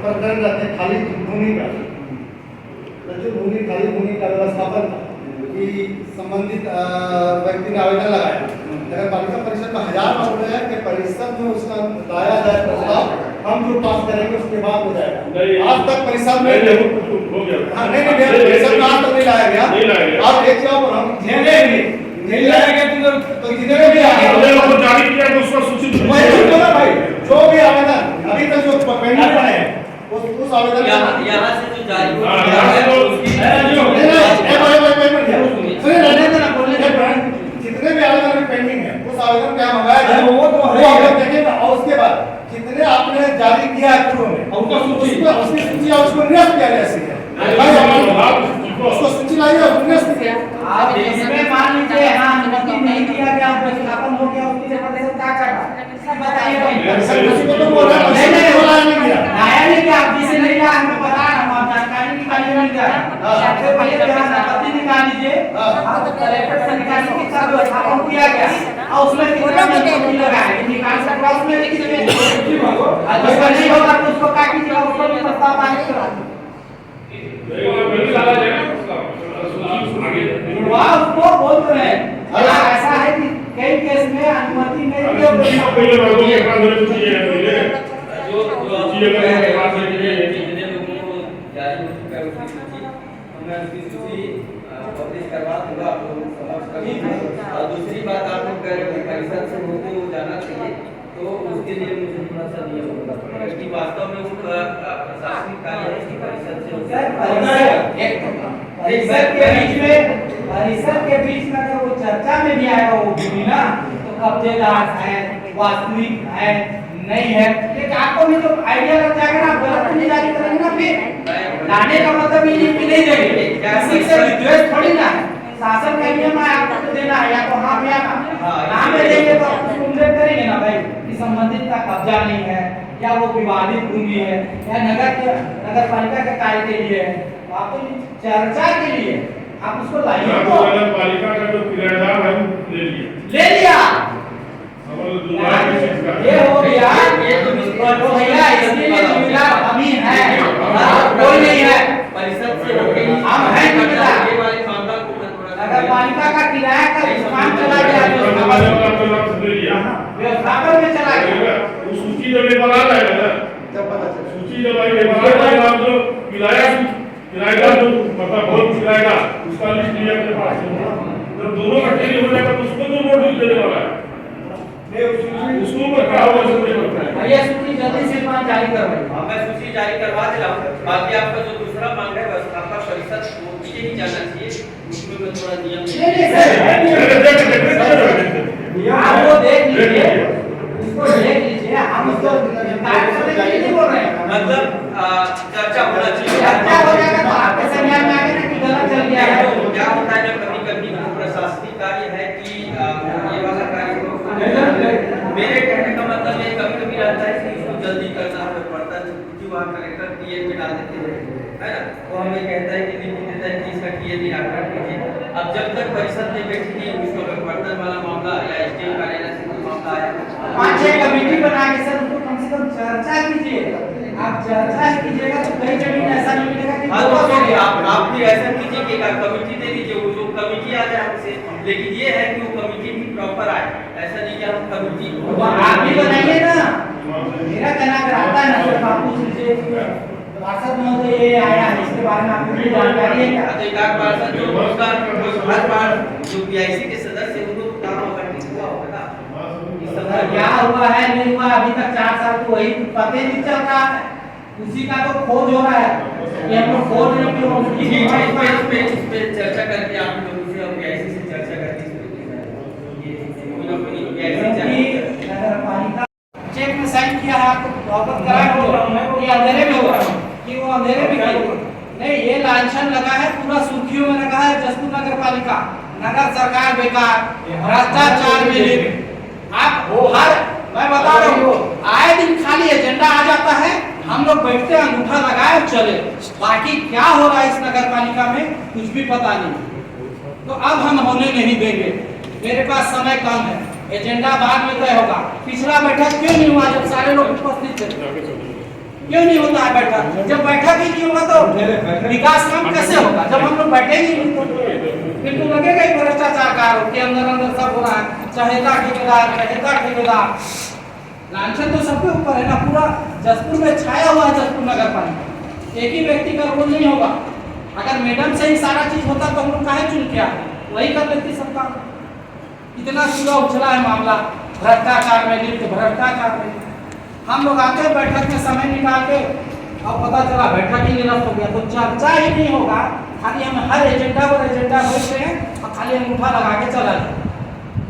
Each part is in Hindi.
प्रकरण रहते हैं खाली भूमि का, जो भूमि खाली भूमि का व्यवस्थापन कि संबंधित व्यक्ति ने आवेदन लगाया, नगर पालिका परिषद में 1000 बार बोला है कि परिषद में उसका लाया जाए प्रस्ताव, हम जो पास करेंगे उसके बाद हो जाएगा। आज तक परिषद में हो गया। हाँ नहीं परिषद में आज तक नहीं लाया गया। आप एक जवाब हम नहीं लाया गया तो जितने भी जारी किया तो उसका सूचित भाई जो भी आवेदन अभी तक जो पेंडिंग पड़े हैं उस आवेदन यहाँ से जो जारी हुआ जितने भी आवेदन पेंडिंग है उस आवेदन पे मंगाया जाए, वो आवेदन देखेगा और उसके बाद जितने आपने जारी किया है पूर्व में उसकी सूची उसको निरस्त किया जाए, उसको सूची लाइए और निरस्त किया। आप इसमें मान लीजिए हाँ अनुमति नहीं दिया गया, प्रतिस्थापन हो गया, उसकी जगह से क्या करना बताइए भाई। लाया नहीं क्या आप जिसे नहीं लाया हमको बता रहा हूँ, जानकारी निकालिए मिल जाए। सबसे पहले यहाँ संपत्ति निकाल लीजिए, कलेक्टर से निकालने के साथ व्यवस्थापन किया गया और उसमें कितना लगाए निकाल सकता है, उसमें अगर नहीं होगा तो उसको क्या कीजिएगा, उसको भी प्रस्ताव पारित करा उसको बोल रहे हैं। ऐसा है कि कई केस में अनुमति नहीं करवा दूंगा आप लोगों और दूसरी बात आप लोग कह रहे हो परिषद से होते हुए जाना चाहिए, तो उसके लिए मुझे थोड़ा सा नियम होगा कि वास्तव में वो प्रशासनिक कार्य है कि परिषद से परिषद के बीच में अगर वो चर्चा में भी आएगा वो भी ना तो कब्जेदार है, वास्तविक है नहीं है, लेकिन आपको भी तो आइडिया लग जाएगा ना, गलत नहीं जारी करेंगे ना, फिर लाने का मतलब ये नहीं देंगे, किसी से विद्वेष थोड़ी ना है, शासन का नियम है आपको तो देना है, या तो हाँ या ना में देंगे तो आप उल्लेख करेंगे ना भाई कि संबंधित का कब्जा नहीं है या वो विवादित भूमि है या नगर पालिका के कार्य के लिए है, तो आप तो चर्चा के लिए आप उसको लाइए तो नगर पालिका का जो किराएदार है ले लिया ये हो गया, ये तो भैया इसलिए जिम्मेदार हम ही हैं, कोई नहीं है परिषद से होके हम हैं जिम्मेदार। ये वाले मामला को मैं थोड़ा नगर पालिका का किराया का दुकान चला गया, व्यवस्थापन में चला गया, वो सूची जब एक बार आ जाएगा ना, जब पता चले सूची जब एक बार आ जाएगा आप जो किराएदार जो मतलब बहुत किराएगा उसका लिस्ट लिया अपने पास, जब दोनों इकट्ठे हो जाएगा तो उसको तो नोटिस देने वाला है, उसको ऊपर क्या होगा सूची करता है। भैया सूची जल्दी से जारी करवाइए। हाँ मैं सूची जारी करवा दे रहा हूँ, बाकी आपका जो दूसरा मांग है व्यवस्थापन परिषद वो पीछे ही जाना चाहिए, उसमें मैं थोड़ा नियम आप वो देख लीजिए, उसको देख लीजिए, हम उसको नहीं बोल रहे हैं, मतलब चर्चा होना चाहिए, चर्चा हो जाएगा तो आपके संज्ञान में आएगा ना कि गलत चल गया है। तो क्या होता है ना कभी-कभी प्रशासनिक कार्य है कि ये वाला कार्य मेरे कहने का मतलब ये कभी-कभी रहता है कि इसको जल्दी करना हमें पड़ता है, जो वहाँ कलेक्टर पीए में डाल देते हैं है ना, तो हमें कहता है कि लिख देता है कि इसका टीए निराकरण कीजिए। अब जब तक परिषद में बैठी थी उसको परिवर्तन वाला मामला या एसडीएम कार्यालय से कोई मामला आया 5-6 कमेटी बना के सर उसको कम से कम चर्चा कीजिए, आप चर्चा कीजिएगा तो कई जमीन ऐसा नहीं मिलेगा कि हाँ तो फिर आप भी ऐसा कीजिए कि कमेटी दे दीजिए, वो जो कमेटी आ जाए हमसे, लेकिन ये है कि वो कमेटी भी प्रॉपर आए, ऐसा नहीं कि हम कमेटी आप भी बनाइए ना, मेरा कहना आता है ना सर आप पूछ लीजिए पार्षद महोदय ये आया है इसके बारे में आपको भी जानकारी है क्या? तो एक आध पार्षद जो हर बार जो पीआईसी के सदस्य उनको तो काम करने हुआ होगा ना, क्या हुआ है नहीं हुआ अभी तक 4 साल तो वही पते नहीं चल रहा है, उसी का तो खोज हो रहा है कि हम लोग खोज रहे क्यों उसकी इस पे चर्चा करके आप लोगों से और पीआईसी से चर्चा करके नगर पालिका चेक में साइन किया है आपको अवगत कराया हो कि अंधेरे में हुआ कि वो अंधेरे में किया नहीं, ये लांछन लगा है पूरा सुर्खियों में लगा है जसपुर नगर पालिका, नगर सरकार बेकार, भ्रष्टाचार में लिप्त। आप हर मैं बता रहा हूँ आए दिन खाली एजेंडा आ जाता है, हम लोग बैठते हैं अंगूठा लगाए और चले, बाकी क्या हो रहा है इस नगर पालिका में कुछ भी पता नहीं। तो अब हम होने नहीं देंगे, मेरे पास समय कम है, एजेंडा बाद में तय होगा। पिछला बैठक क्यों नहीं हुआ जब सारे लोग उपस्थित थे? क्यों नहीं होता है बैठक? जब बैठक ही नहीं होगा तो विकास काम कैसे होगा? जब हम लोग बैठेंगे नहीं तो फिर तो लगेगा ही भ्रष्टाचार का आरोप के अंदर अंदर सब हो रहा है। चहेता ठेकेदार लांछन तो सबके ऊपर है ना। पूरा जसपुर में छाया हुआ है जसपुर नगर पालिका। एक ही व्यक्ति का रोल नहीं होगा। अगर मैडम से ही सारा चीज होता तो हम लोग काहे चुन के आते? वही कर लेती सब काम। इतना पूरा उछला है मामला भ्रष्टाचार में, लिप्त भ्रष्टाचार में। हम लोग आते हैं बैठक में समय निकाल के, अब पता चला बैठक ही निरस्त हो गया तो चर्चा ही नहीं होगा। खाली हम हर एजेंडा पर एजेंडा बैठते हैं और खाली अंगूठा लगा के चला जाए।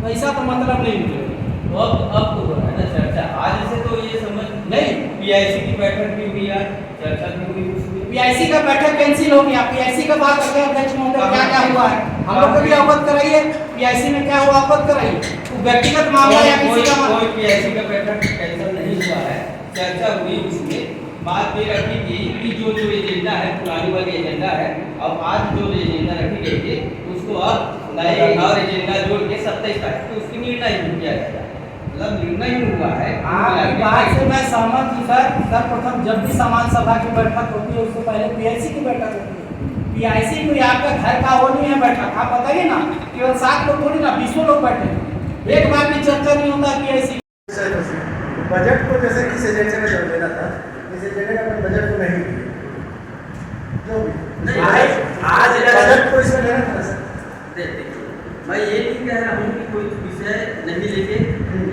तो ऐसा तो मतलब नहीं है। तो अब तो हो रहा है ना चर्चा। आज से तो ये समझ नहीं, पीआईसी की बैठक भी हुई आज, चर्चा भी हुई उसमें। पीआईसी का बैठक कैंसिल हो गया। पीआईसी का बात करते हैं अध्यक्ष महोदय क्या क्या हुआ है हम लोग को भी अवगत कराइए। पीआईसी में क्या हुआ अवगत कराइए। तो व्यक्तिगत मामला या किसी का कोई पीआईसी का बैठक कैंसिल नहीं हुआ है, चर्चा हुई उसमें। बात ये रखी थी कि जो एजेंडा है पुरानी वाली एजेंडा है, अब आज जो एजेंडा रखी गई थी उसको अब नए और एजेंडा जोड़ के 27 तारीख को उसकी निर्णय नहीं किया जाएगा। मतलब निर्णय हुआ है। आपकी बात से मैं सहमत हूँ सर। सर्वप्रथम जब भी समान सभा की बैठक होती है उससे पहले पीआईसी की बैठक होती है। पीआईसी कोई आपका घर का वो नहीं है बैठक। आप बताइए ना, केवल 7 लोग थोड़ी ना 20 लोग बैठे हैं। एक बार भी चर्चा नहीं होता पीआईसी। बजट को जैसे किस एजेंडे में जोड़ देना था, इस एजेंडे का बजट को नहीं जो भी आज बजट को इसमें लेना था सर। देखिए मैं ये नहीं कह रहा हूँ कि कोई विषय नहीं लेके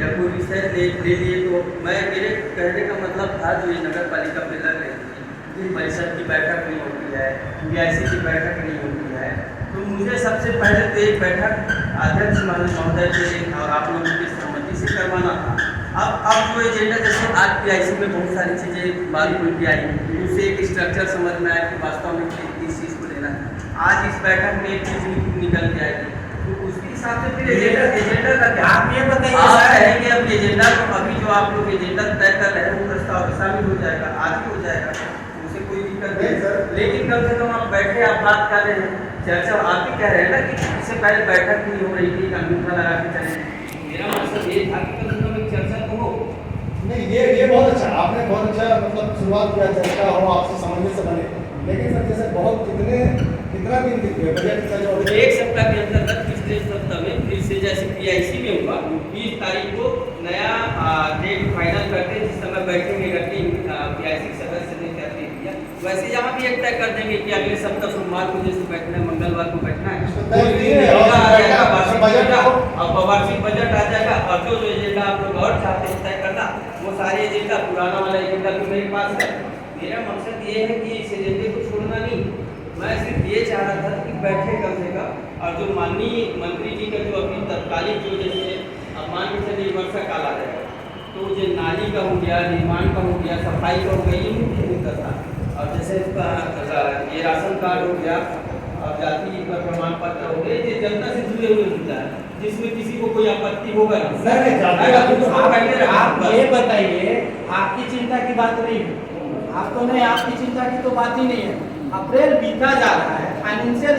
या कोई विषय ले लिए। तो मैं मेरे कहने का मतलब था जो ये नगर पालिका में लग रही थी, परिषद की बैठक नहीं होती है, पीआईसी की बैठक नहीं होती है, तो मुझे सबसे पहले तो एक बैठक अध्यक्ष महोदय से और आप लोगों की सहमति से करवाना था। अब जो एजेंडा जैसे आज पीआईसी में बहुत सारी चीज़ें मालूम उल्टी आई, उससे एक स्ट्रक्चर समझ में आया कि वास्तव में किस चीज़ को लेना है। आज इस बैठक में एक चीज़ निकल के आएगी तो उसके हिसाब से फिर एजेंडा का क्या आप ये बताइए आप सर। कहेंगे अब एजेंडा को अभी जो आप लोग एजेंडा तय कर रहे हैं वो प्रस्ताव शामिल हो जाएगा, आज ही हो जाएगा, उससे कोई दिक्कत नहीं सर। लेकिन कम से कम आप बैठे आप बात कर रहे हैं, चर्चा आप ही कह रहे हैं ना कि इससे पहले बैठक नहीं हो रही थी, अंगूठा लगा के चले। मेरा मकसद ये था कि कम से कम एक चर्चा तो हो। नहीं ये बहुत अच्छा, आपने बहुत अच्छा मतलब शुरुआत किया, चर्चा हो आपसे समझने से बने। लेकिन सर जैसे बहुत कितना दिन बजट का जो एक सप्ताह के अंतर्गत पिछले सप्ताह में फिर से जैसे पीआईसी में हुआ 20 तारीख को नया डेट फाइनल करते जिस समय बैठेंगे करके पीआईसी सदस्य ने तय किया, वैसे यहाँ भी एक तय कर देंगे कि अगले सप्ताह सोमवार को जैसे बैठना है, मंगलवार को बैठना है, और वार्षिक बजट आ जाएगा। और जो एजेंडा आप लोग और चाहते हैं तय करना, वो सारे एजेंडा पुराना वाला एजेंडा भी मेरे पास है। मेरा मकसद ये है कि इस एजेंडे को छोड़ना नहीं, मैं सिर्फ ये चाह रहा था कि बैठे कम से कम। और जो माननीय मंत्री जी का जो अभी तत्कालिक जो जैसे अब मान के चलिए वर्षा काल आ जाएगा तो जो नाली का हो गया, निर्माण का हो गया, सफाई का हो गया, ये मुख्य मुद्दा था। और जैसे ये राशन कार्ड हो गया और जाति का प्रमाण पत्र हो गया, ये जनता से जुड़े हुए मुद्दा है जिसमें किसी को कोई आपत्ति होगा नहीं। आप ये बताइए, आपकी चिंता की बात नहीं है। आप तो नहीं, आपकी चिंता की तो बात ही नहीं है। अप्रैल बीता जा रहा है, फाइनेंशियल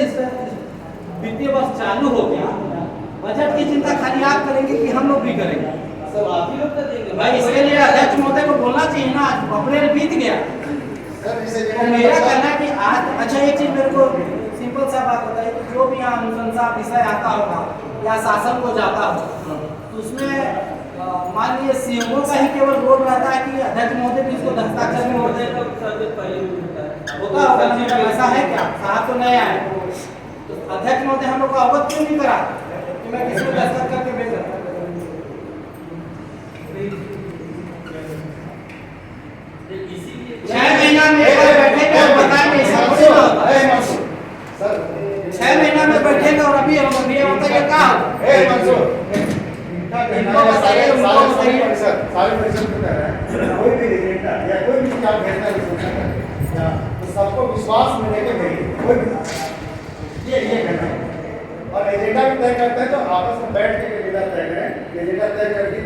वित्तीय वर्ष चालू हो गया, बजट की चिंता खाली आप करेंगे कि हम लोग भी करेंगे? सब आप ही लोग कर देंगे भाई इसके लिए अध्यक्ष महोदय को बोलना चाहिए ना। अप्रैल बीत गया तो मेरा कहना है कि आज अच्छा एक चीज मेरे को सिंपल सा बात बताइए कि जो भी यहाँ अनुशंसा विषय आता होगा या शासन को जाता हो तो उसमें मान लीजिए सीएमओ का ही केवल रोल रहता है कि अध्यक्ष महोदय भी इसको हस्ताक्षर में होते हैं होता होगा ना? ऐसा है क्या? साहब तो नया है तो अध्यक्ष महोदय हम लोग को अवगत क्यों नहीं करा कि मैं किसको दस्तखत करके भेज सकता? 6 महीना में एक बार बैठेगा और बताएंगे ऐसा थोड़ी ना होता है। 6 महीना में बैठेगा और अभी हम ये होता है क्या? सारी परिषद को कह रहे हैं कोई भी एजेंडा या कोई भी चीज आप भेजना है तो सबको विश्वास में लेके भेजिए, कोई भी ये करना है। और एजेंडा भी तय करते हैं तो आपस में बैठ के एजेंडा तय करें, एजेंडा तय करके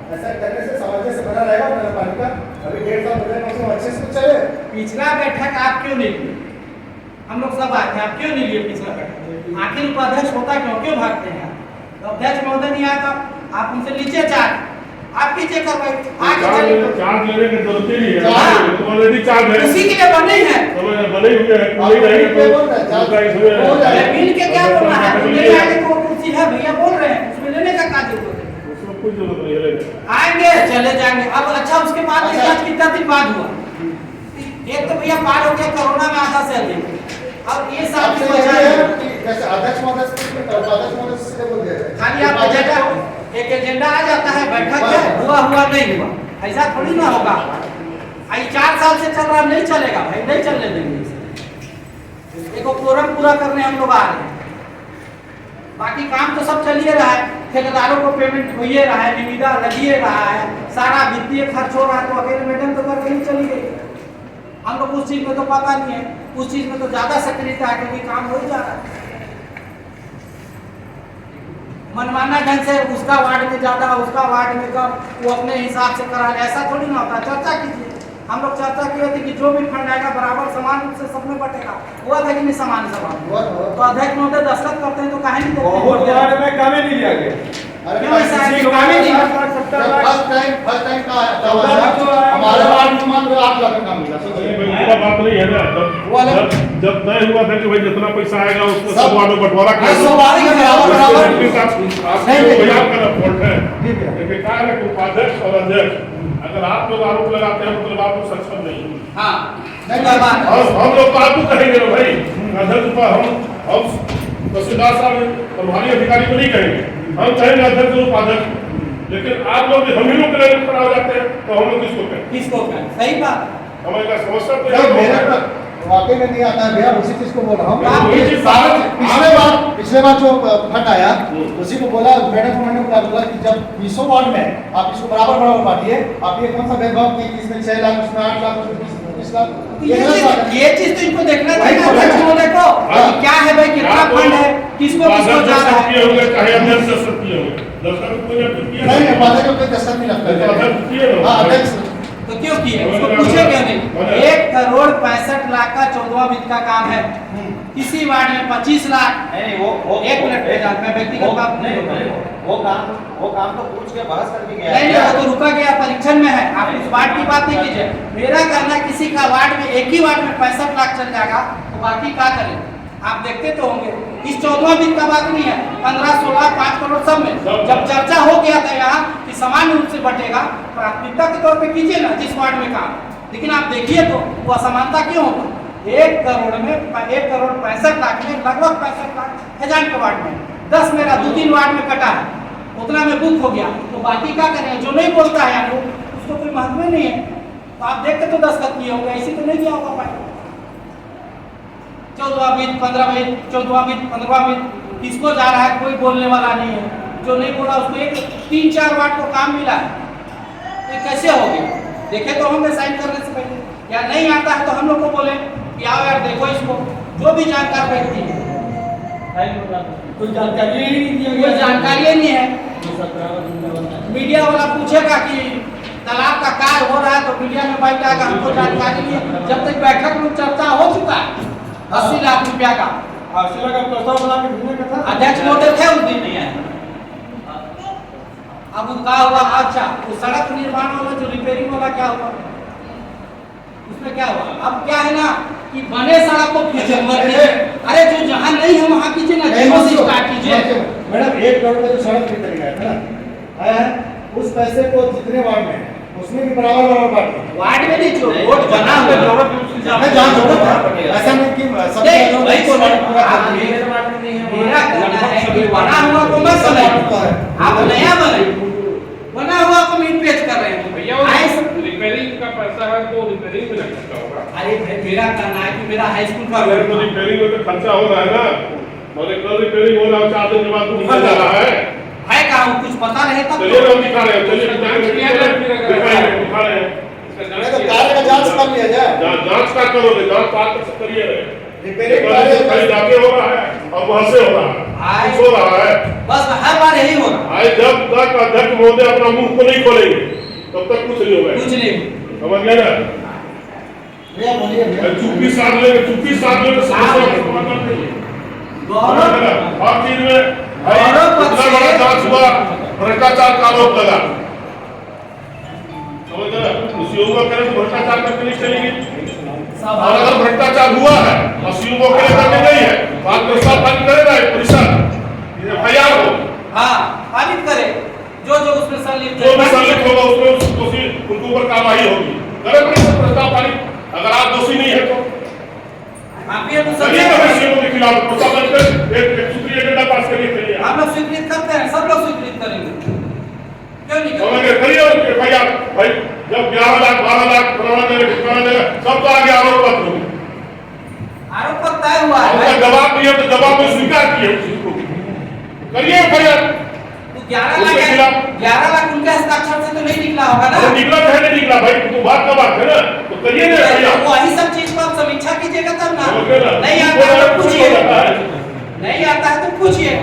ऐसा करने से समझने से बना रहेगा। नगर पालिका अभी 1.5 साल बजट अच्छे से चले। पिछला बैठक आप क्यों नहीं लिए? हम लोग सब आते हैं, आप क्यों नहीं लिए पिछला बैठक? आखिर उपाध्यक्ष होता क्यों भागते हैं? तो अध्यक्ष महोदय नहीं आया था, आप उनसे लीजिए चार्ज, आप कीजिए कार्रवाई आगे चलिए। चार्ज लेने की जरूरत ही नहीं है, हाँ। तो ऑलरेडी चार्ज है, उसी के लिए बने ही है। तो बने हुए हैं, कोई नहीं क्या बोल रहे हैं? तो उसका इसमें हो जाएगा। मिल के क्या बोलना है, तो ले आगे तो वो कुर्सी है भैया बोल रहे हैं, उसमें लेने का क्या जरूरत है? उसमें कोई जरूरत नहीं है लेने। आएंगे चले जाएंगे। अब अच्छा उसके बाद अच्छा। जांच कितना दिन बाद हुआ? एक तो भैया पार हो गया कोरोना में आधा से अधिक, अब ये साल आपसे की ये बचा है कि जैसे अध्यक्ष महोदय से उपाध्यक्ष महोदय से बोल दिया जाए। खाली आप एजेंडा एक एजेंडा आ जाता है, बैठक है, हुआ हुआ नहीं हुआ, ऐसा थोड़ी ना होगा। आई 4 साल से चल रहा, नहीं चलेगा भाई, नहीं चलने देंगे इसे। देखो कोरम पूरा करने हम लोग आ रहे हैं, बाकी काम तो सब चलिए रहा है, ठेकेदारों को पेमेंट होइए रहा है, निविदा लगिए रहा है, सारा वित्तीय खर्च हो रहा है, तो अकेले मैडम तो करके नहीं चली गई। हम लोग उस चीज में तो पता नहीं है, उस चीज में तो ज्यादा सक्रियता है क्योंकि काम हो ही जा रहा है। मनमाना ढंग से उसका वार्ड में ज्यादा, उसका वार्ड में कम, वो अपने हिसाब से करा ले, ऐसा थोड़ी ना होता। चर्चा कीजिए, हम लोग चर्चा किए थे कि जो भी फंड आएगा बराबर समान रूप से सब में बटेगा, हुआ था कि नहीं समान समान। तो अध्यक्ष महोदय दस्तखत करते हैं तो काहे नहीं देते? बहुत वार्ड में काम ही नहीं लिया गया। क्यों ऐसा है कि काम ही नहीं? फर्स्ट टाइम का हमारे वार्ड में मात्र 8 लाख का काम मिला। सोचिए पूरा बात नहीं है ना, जब तय हुआ था कि भाई जितना पैसा आएगा उसको सब वार्डों में बंटवारा कर दो। लेकिन क्या है कि उपाध्यक्ष और अध्यक्ष अगर आप लोग आरोप लगाते हैं मतलब आप लोग सक्षम नहीं हैं। हाँ और हम लोग तो आपको कहेंगे ना भाई, अध्यक्ष पर हम तहसीलदार साहब प्रभारी अधिकारी को नहीं कहेंगे, हम कहेंगे अध्यक्ष और उपाध्यक्ष। लेकिन आप लोग हम ही लोग के लिए खड़ा हो जाते हैं तो हम लोग किसको कहें? किसको कहें? सही बात। हमारे समस्या तो जब मेरे है। पर वाकई में नहीं आता है भैया, उसी चीज को बोल रहा हूँ। हाँ, वही चीज पिछले बार जो फंड आया उसी को बोला, मैडम को मैंने बोला कि जब 20 वार्ड में आप इसको बराबर बराबर बांटिए, आप ये कौन सा भेदभाव कि इसमें 6 लाख, इसमें 8 लाख, इसमें 20 लाख, ये चीज तो इनको देखना चाहिए भाई, अध्यक्ष महोदय को हाँ। कि क्या है भाई, कितना फंड है, किसको किसको जा रहा है। होंगे चाहे अध्यक्ष दस्तखत किए होंगे, दस्तखत कोई ने किया नहीं नहीं, बातें को कोई दस्तखत नहीं लगता है। अध्यक्ष किए ना। हाँ अध्यक्ष तो क्यों किए, उसको पूछे क्यों नहीं? 1,65,00,000 का 14वां वित्त का काम है, किसी वार्ड में 25 लाख। वो एक मिनट मैं व्यक्तिगत बात नहीं करूंगा। वो काम तो पूछ के बहस करके गया नहीं वो तो रुका गया, परीक्षण में है, आप उस वार्ड की बात नहीं कीजिए। मेरा कहना किसी का वार्ड में, एक ही वार्ड में 65 लाख चल जाएगा तो बाकी क्या करें? आप देखते तो होंगे, इस 14वां वित्त का बात नहीं है, 15, 16, 5 करोड़ सब में जब चर्चा हो गया था यहाँ कि सामान्य रूप से बटेगा, प्राथमिकता के तौर पे कीजिए ना जिस वार्ड में काम। लेकिन आप देखिए तो वो असमानता क्यों होगा? 1 करोड़ में 1,65,00,000 में लगभग 65 लाख हजार के वार्ड में, 10 मेरा 2-3 वार्ड में कटा है, उतना में बुक हो गया, तो बाकी क्या करें? जो नहीं बोलता है यार उसको कोई महत्व नहीं है। तो आप देखते तो दस्तखत किए होंगे, ऐसी तो नहीं किया होगा भाई। 14वां वित्त, 15वां वित्त, 14वां वित्त, 15वां वित्त, किसको जा रहा है कोई बोलने वाला नहीं है। जो नहीं बोला उसको एक 3-4 वार्ड को काम मिला है, ये कैसे हो गया? देखे तो होंगे साइन करने से पहले, या नहीं आता है तो हम लोग को बोले कि आओ यार देखो इसको, जो भी जानकार व्यक्ति है। कोई जानकारी ही नहीं दिया कोई जानकारी नहीं है। मीडिया वाला पूछेगा कि तालाब का कार्य हो रहा है तो मीडिया में बाइट आएगा, हमको जानकारी नहीं है। जब तक बैठक में चर्चा हो चुका है 80 लाख रुपया का, आशीला का प्रस्ताव बना के भेजने का था। अध्यक्ष महोदय थे उस दिन नहीं आए। अब क्या हुआ? अच्छा वो सड़क निर्माण वाला जो रिपेयरिंग वाला क्या हुआ, उसमें क्या हुआ? अब क्या है ना कि बने सड़क को फिर जरूरत कीजिए, अरे जो जहाँ नहीं है वहाँ कीजिए ना, जीरो से स्टार्ट कीजिए। मैडम 1 करोड़ का जो सड़क रिपेयरिंग आया था ना, आया है, उस पैसे को जितने वार्ड में उसमें भी बराबर बराबर बांटे। वार्ड में नहीं, जो रोड बना हुआ है, मैं जान सकता था, ऐसा नहीं कि सबसे नहीं, वही तो सड़क पूरा आप कर दिए। मेरा कहना है कि बना हुआ को मत बनाइए, आप नया बनाइए, बना हुआ को मीट पेच कर रहे हैं भैया रिपेयरिंग का पैसा है तो रिपेयरिंग में लग सकता होगा। अरे भाई मेरा कहना है कि मेरा हाई स्कूल का अगर तो रिपेयरिंग में तो खर्चा हो रहा है ना, मतलब कल रिपेयरिंग हो रहा है 4 दिन के बाद तो जा रहा है कहाँ कुछ पता रहे तब चलिए हम दिखा रहे हैं, चलिए दिखा रहे हैं। नहीं तो कार्य का जांच कर लिया जाए। जांच का करोगे, जांच बात कर करिए। रिपेयरिंग कहीं जाके हो रहा है और वहां से हो रहा है, कुछ हो रहा है, बस हर बार यही हो रहा आज जब तक अध्यक्ष महोदय अपना मुंह को नहीं खोलेंगे तब तक कुछ नहीं होगा। कुछ नहीं। समझ गए ना? भैया बोलिए भैया। चुप्पी साध लेंगे, चुप्पी साध लेंगे, समस्या का समाधान नहीं है। गौरव हर चीज में गौरव पक्ष इतना बड़ा जांच हुआ, भ्रष्टाचार का आरोप लगा, समझ रहे हैं? उस योग का करें तो भ्रष्टाचार करके नहीं चलेगी। और अगर भ्रष्टाचार हुआ है और सीओ को करने नहीं है तो आप प्रस्ताव पारित करेगा परिषद एफआईआर हो। हाँ पारित करे जो जो उसमें संलिप्त जो भी संलिप्त होगा उसमें दोषी उनके ऊपर कार्रवाई होगी। करे परिषद प्रस्ताव पारित, अगर आप दोषी नहीं है तो आप ये सीओ के खिलाफ प्रस्ताव पारित कर एक सूत्री एजेंडा पास करिए। चलिए हम लोग स्वीकृत करते हैं, सब लोग स्वीकृत करेंगे, क्यों नहीं करेंगे? करिए एफआईआर भाई, जब 11 लाख 12 लाख फलाना जगह सब तो आगे आरोप पत्र होंगे। आरोप पर तय हुआ है और जवाब दिए तो जवाब में स्वीकार किए उसको करिए एफआईआर। तो 11 लाख उनके हस्ताक्षर से तो नहीं निकला होगा ना? निकला तो है नहीं निकला भाई, तो बात का बात है ना, तो करिए ना एफआईआर। वही सब चीज को आप समीक्षा कीजिएगा तब ना। समझ गए ना? नहीं आता है तो पूछिए, है। नहीं आता है तो पूछिए।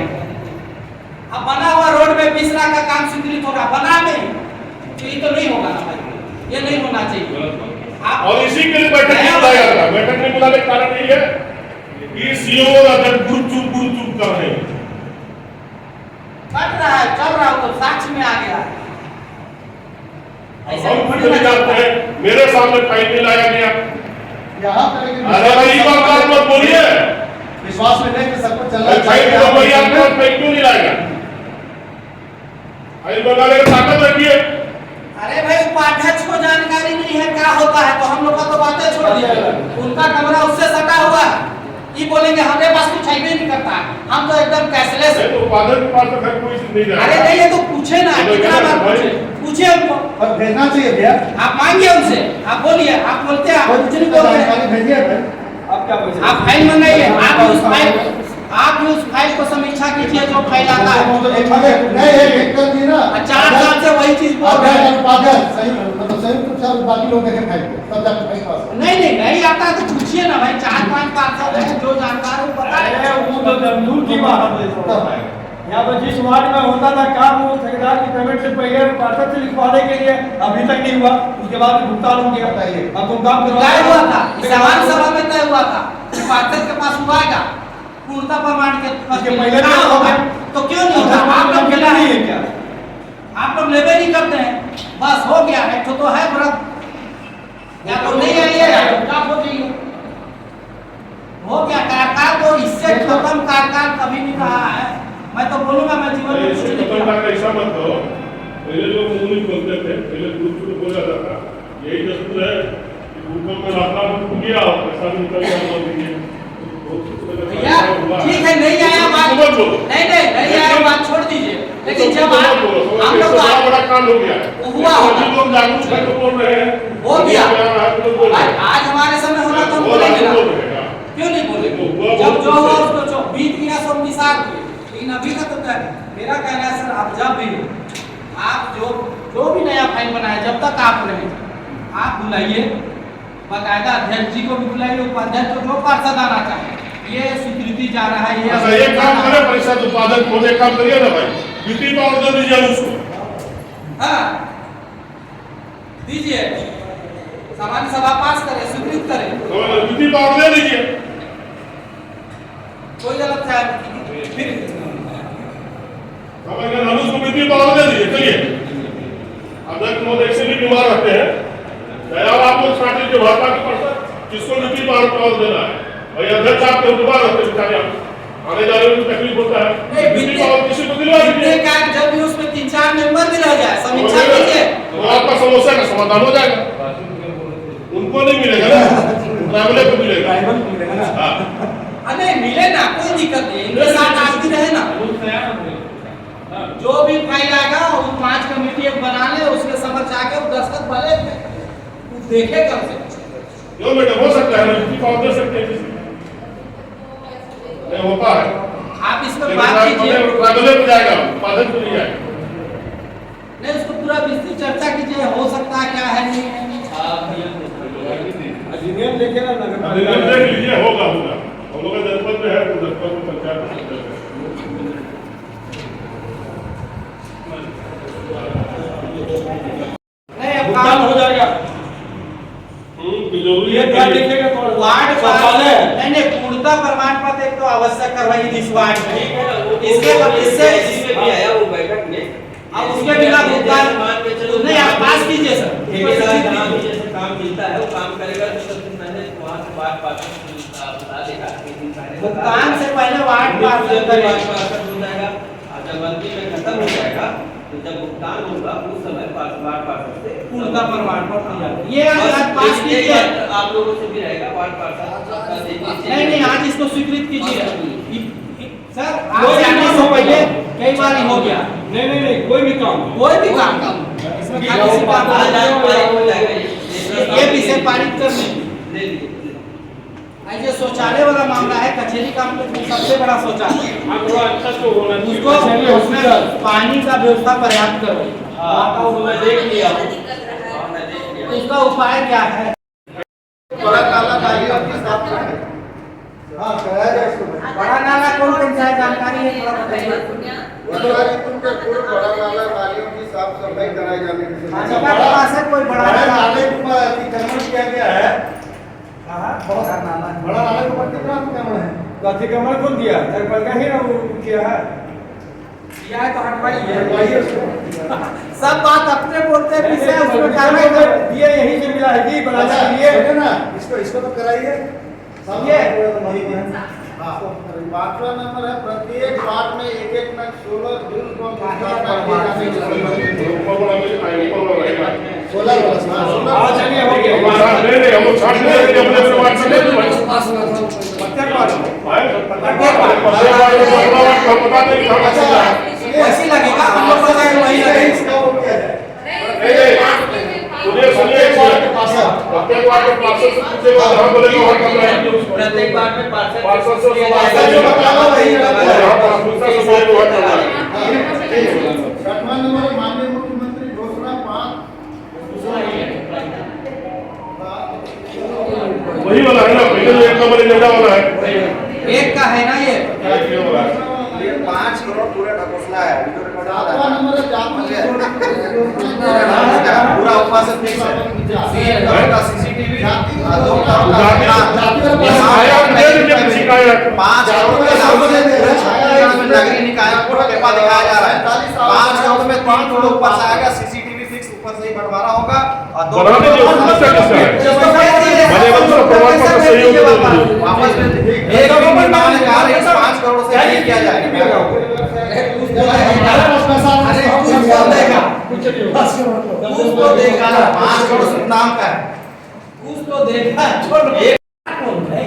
अब बना हुआ रोड में 20 लाख का काम स्वीकृत हो रहा, बना नहीं तो ये तो नहीं होगा ना भाई, ये नहीं होना चाहिए। और इसी के लिए बैठक नहीं बुलाया गया। बैठक नहीं बुलाने का कारण यही है कि सीओ गुड़ चुप कर रहे हैं। कट रहा है, चल रहा हो तो साक्ष्य में आ गया। हम खुद नहीं जानते हैं, मेरे सामने फाइल नहीं लाया गया। यहाँ करेंगे अरे भाई ये बात मत बोलिए, विश्वास में नहीं कि सब कुछ चल रहा फाइल तो बढ़िया फाइल क्यों नहीं लाएगा? फाइल बनाने की ताकत रखिए। अरे भाई उपाध्यक्ष को जानकारी नहीं है क्या होता है, तो हम लोग का तो बातें छोड़ दीजिए। उनका कमरा उससे सटा हुआ है, ये बोलेंगे हमारे पास कुछ है नहीं करता, हम तो एकदम कैशलेस है। तो फादर के पास तो खैर कोई चीज नहीं अरे नहीं है तो पूछे ना, कितना बार पूछे, पूछे उनको, और भेजना चाहिए भैया, आप मांगिए उनसे, आप बोलिए, आप बोलते हैं, आप कुछ नहीं बोल रहे हैं। जानकारी भेजिए भाई। आप क्या बोल आप फाइल मंगाइए, आप भी उस फाइल को समीक्षा कीजिए जो फाइल आता है। नहीं कर दिए ना 4 साल से वही चीज बोल रहे हैं। सही मतलब संयुक्त रूप से बाकी लोग देखें फाइल को तब जाकर फाइल पास हो। नहीं आता है तो पूछिए ना भाई, 4-5 पार्षद हैं जो जानकार है वो बताए। अरे वो तो दूर की बात है। यहाँ पर जिस वार्ड में होता था काम, वो ठेकेदार की पेमेंट से पहले पार्षद से लिखवाने के लिए अभी तक नहीं हुआ, उसके बाद भुगतान हो गया। अब तुम काम तय हुआ था, समान सभा में तय हुआ था, पार्षद के पास हुआ है पूर्णता प्रमाण के पहले कहाँ होगा? तो क्यों नहीं होगा? आप लोग मिला नहीं है क्या? आप लोग लेबे नहीं करते हैं, बस हो गया है तो है व्रत, या तो नहीं आइए या चुपचाप हो जाइए, हो गया। कार्यकाल तो इससे खत्म कार्यकाल कभी नहीं रहा है। मैं तो बोलूंगा मैं जीवन में कुछ नहीं किया। ऐसा मत करो, पहले लोग मुंह नहीं खोलते थे, पहले ग्रुप को बोला जाता था, यही दस्तूर है कि ग्रुपों में अपना ग्रुप किया और पैसा भी निकल गया दीजिए। भैया ठीक है, नहीं आया बात, नहीं आया बात छोड़ दीजिए, लेकिन जब हम लोग बड़ा काम हो गया हुआ लोग जागरूक करके बोल रहे हैं, हो गया। आज हमारे समय होना तो हम बोलेंगे ना, क्यों नहीं बोलेंगे? जब जो हुआ उसको बीत गया सो निसार हुए, लेकिन अभी का तो मेरा कहना है सर, आप जब भी आप जो भी नया फाइल बनाए, जब तक आप रहे आप बुलाइए, बाकायदा अध्यक्ष जी को भी बुलाइए, उपाध्यक्ष को, जो पार्षद आना चाहे, ये स्वीकृति जा रहा है, ये काम करे परिषद उत्पादक खोले काम करिए ना भाई, ड्यूटी पावर दे दीजिए उसको। हाँ दीजिए, सामान्य सभा पास करे, स्वीकृत करे, तो ड्यूटी पावर दे दीजिए। कोई गलत है फिर हम उसको ड्यूटी पावर दे दीजिए। चलिए अध्यक्ष महोदय से भी बीमार रहते हैं, दया आप लोग साथ लीजिए, भाजपा के पार्षद किसको ड्यूटी पावर देना है, और अध्यक्ष आपके बीमार रहते हैं बेचारे, आने जाने में तकलीफ होता है, ड्यूटी पावर किसी को दिलवा दीजिए। जब भी उसमें 3-4 मेंबर भी रह जाए, समीक्षा कीजिए, तो आपका समस्या का समाधान हो जाएगा। उनको नहीं मिलेगा ना, ट्रैवलर को मिलेगा। नहीं मिले ना, कोई दिक्कत नहीं, इनके साथ आदमी रहे ना, जो भी फाइल आएगा वो 5 कमेटी एक बना ले, उसके समझ आके दस्तखत भले देखे कम से क्यों बेटा, हो सकता है ड्यूटी पावर दे सकते हैं, नहीं होता है। आप इस पर बात कीजिए, ट्रैवलर को जाएगा, उत्पादन को नहीं जाएगा। नहीं उसको पूरा विस्तृत चर्चा कीजिए, हो सकता है क्या है नहीं है। अधिनियम देखेगा नगर अधिनियम देख लीजिए, होगा हम लोग जनपद में है, जनपद में पंचायत भुगतान हो जाएगा। जरूरी है, क्या देखेगा वार्ड शौचालय है। नहीं पूर्णता प्रमाण पत्र एक तो आवश्यक करवाइए इस वार्ड में, इसके बाद इससे भी आया वो बैठक में, उसके बिना भुगतान नहीं, आप पास कीजिए सर। ठेकेदार जहाँ भी जैसे काम मिलता है वो काम करेगा तो सबसे पहले वहाँ से वार्ड पार्षद बता देगा एक दिन पहले भुगतान से पहले वार्ड पार्षद पार्षद हो जाएगा और जब अंतिम में खत्म हो जाएगा तो जब भुगतान होगा उस समय वार्ड पार्षद से उनका प्रमाण पत्र दिया। ये आज पास कीजिए। आप लोगों से भी रहेगा वार्ड पार्षद नहीं, आज इसको स्वीकृत कीजिए सर। आज जाने से पहले कई बार हो गया। नहीं, कोई भी काम इसमें किसी का ये विषय पारित कर लीजिए। ये शौचालय वाला मामला है, कचहरी कॉम्प्लेक्स में सबसे बड़ा शौचालय। थोड़ा अच्छा तो होना चाहिए। उसको उसमें पानी का व्यवस्था पर्याप्त करो। मैं देख लिया उसका उपाय क्या है? बड़ा काला नाली आपके साथ है। हाँ, कराया जाए इसको। बड़ा नाला कौन सा है, जानकारी है थोड़ा बताइए। तुमके पूरे बड़ा नाला नालियों की साफ सफाई कराई जाने की। अच्छा, क्या पास है कोई बड़ा बड़ा नाला? नाले को अतिक्रमण किया गया है। बहुत सारा नाला है। बड़ा नाले को कितना अतिक्रमण है? तो अतिक्रमण कौन दिया? नगरपालिका ही ना वो किया है। किया है तो हटवाइए। हटवाइए उसको। सब बात अपने बोलते हैं, पीछे उसमें कार्रवाई करो। ये यहीं से मिला है जी बनाने के लिए। सुनिए ना, इसको तो कराइए। ये हाँ, पांचवा नंबर है प्रत्येक वार्ड में एक नग सोलर बिल को चलिए हो गया। हमारा नहीं हम लोग 60 में अपने परिवार से ले लो भाई। प्रत्येक वार्ड में। पता नहीं कहाँ से जा रहा है। ऐसी लगेगा हम लोग को वही लगेगा। इसका वो किया जाए। सुनिए प्रत्येक वार्ड में पार्षद से पूछेगा जहाँ बोलेगा वहाँ कर रहे हैं। प्रत्येक वार्ड में पार्षद से किया पार्षद जाएगा। जो बताओ वही जहाँ पार्षद से बोलेगा वहाँ कर रहे हैं। छठवां नंबर माननीय मुख्यमंत्री घोषणा 5 वही वाला है ना, पहले जो एक नंबर एजेंडा वाला है। एक का है ना ये। ये वाला है। 5 करोड़ पूरा घोषणा है। सातवां नंबर है जाति पूरा ऊपर से फिक्स है। सीसीटीवी शिकायत 5 करोड़ के नाम से नगरीय निकाय को पेपा दिखाया जा रहा है। 5 करोड़ में 3 करोड़ ऊपर से आएगा। सीसीटीवी फिक्स ऊपर से ही बंटवारा होगा और 2 बना दीजिए, उसका किसका है? मैंने मतलब प्रमाण पत्र सहयोग दे दीजिए। वापस एक भी निर्माण कार्य इस 5 करोड़ से नहीं किया जाएगा। कुछ तो देखा 5 करोड़ से नाम का है। कुछ तो देखा छोड़ कौन है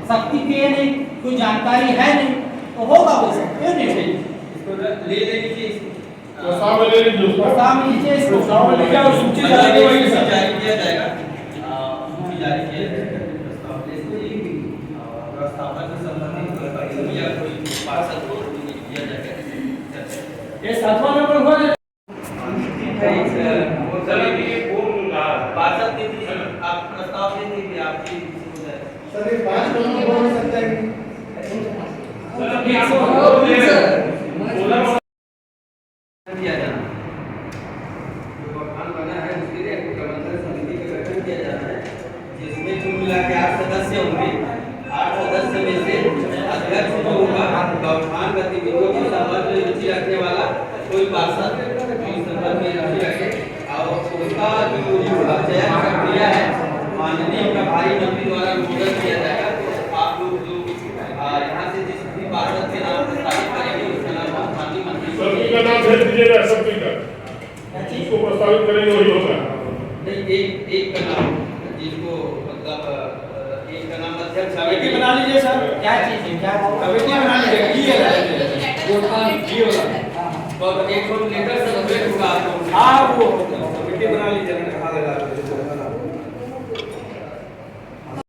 शक्ति के नहीं कोई जानकारी है नहीं तो होगा वो सब क्यों नहीं है? इसको ले लीजिए तो सामने ले लीजिए उसको। काम लीजिए इसको। सामने ले जाओ, सूची जारी की वही है। जारी किया जाएगा। सूची जारी किया जाएगा। प्रस्तावना से संबंधित या कोई पार्षद को दिया जाएगा। ये 7वां नंबर हुआ है। वो सभी भी पार्षद के थी आप प्रस्ताव दे दीजिए आपकी हो जाएगा। सर ये 5 करोड़ बोल सकते हैं। किया जाना जो मकान बना है उसके लिए प्रबंधन समिति का गठन किया जाना है जिसमें कुल मिला के 8 सदस्य होंगे। 8 सदस्य में से अध्यक्ष जो होगा गौठान गतिविधियों के संबंध में रुचि रखने वाला कोई पार्षद इस संबंध में रुचि रखे और उसका जो चयन प्रक्रिया है माननीय प्रभारी मंत्री द्वारा अनुमोदन किया जाएगा। तो आप लोग जो यहाँ से जिस भी पार्षद के नाम प्रस्तावित करेंगे उसका नाम माननीय मंत्री सभी का नाम भेज दीजिएगा सभी का। जिसको प्रस्तावित करेंगे वही होगा। नहीं एक का नाम जिसको मतलब एक का नाम अध्यक्ष कमेटी बना लीजिए सर। क्या चीज है क्या कमेटी बना लीजिए। ये वाला। तो एक लेटर से होगा आप लोग। हाँ वो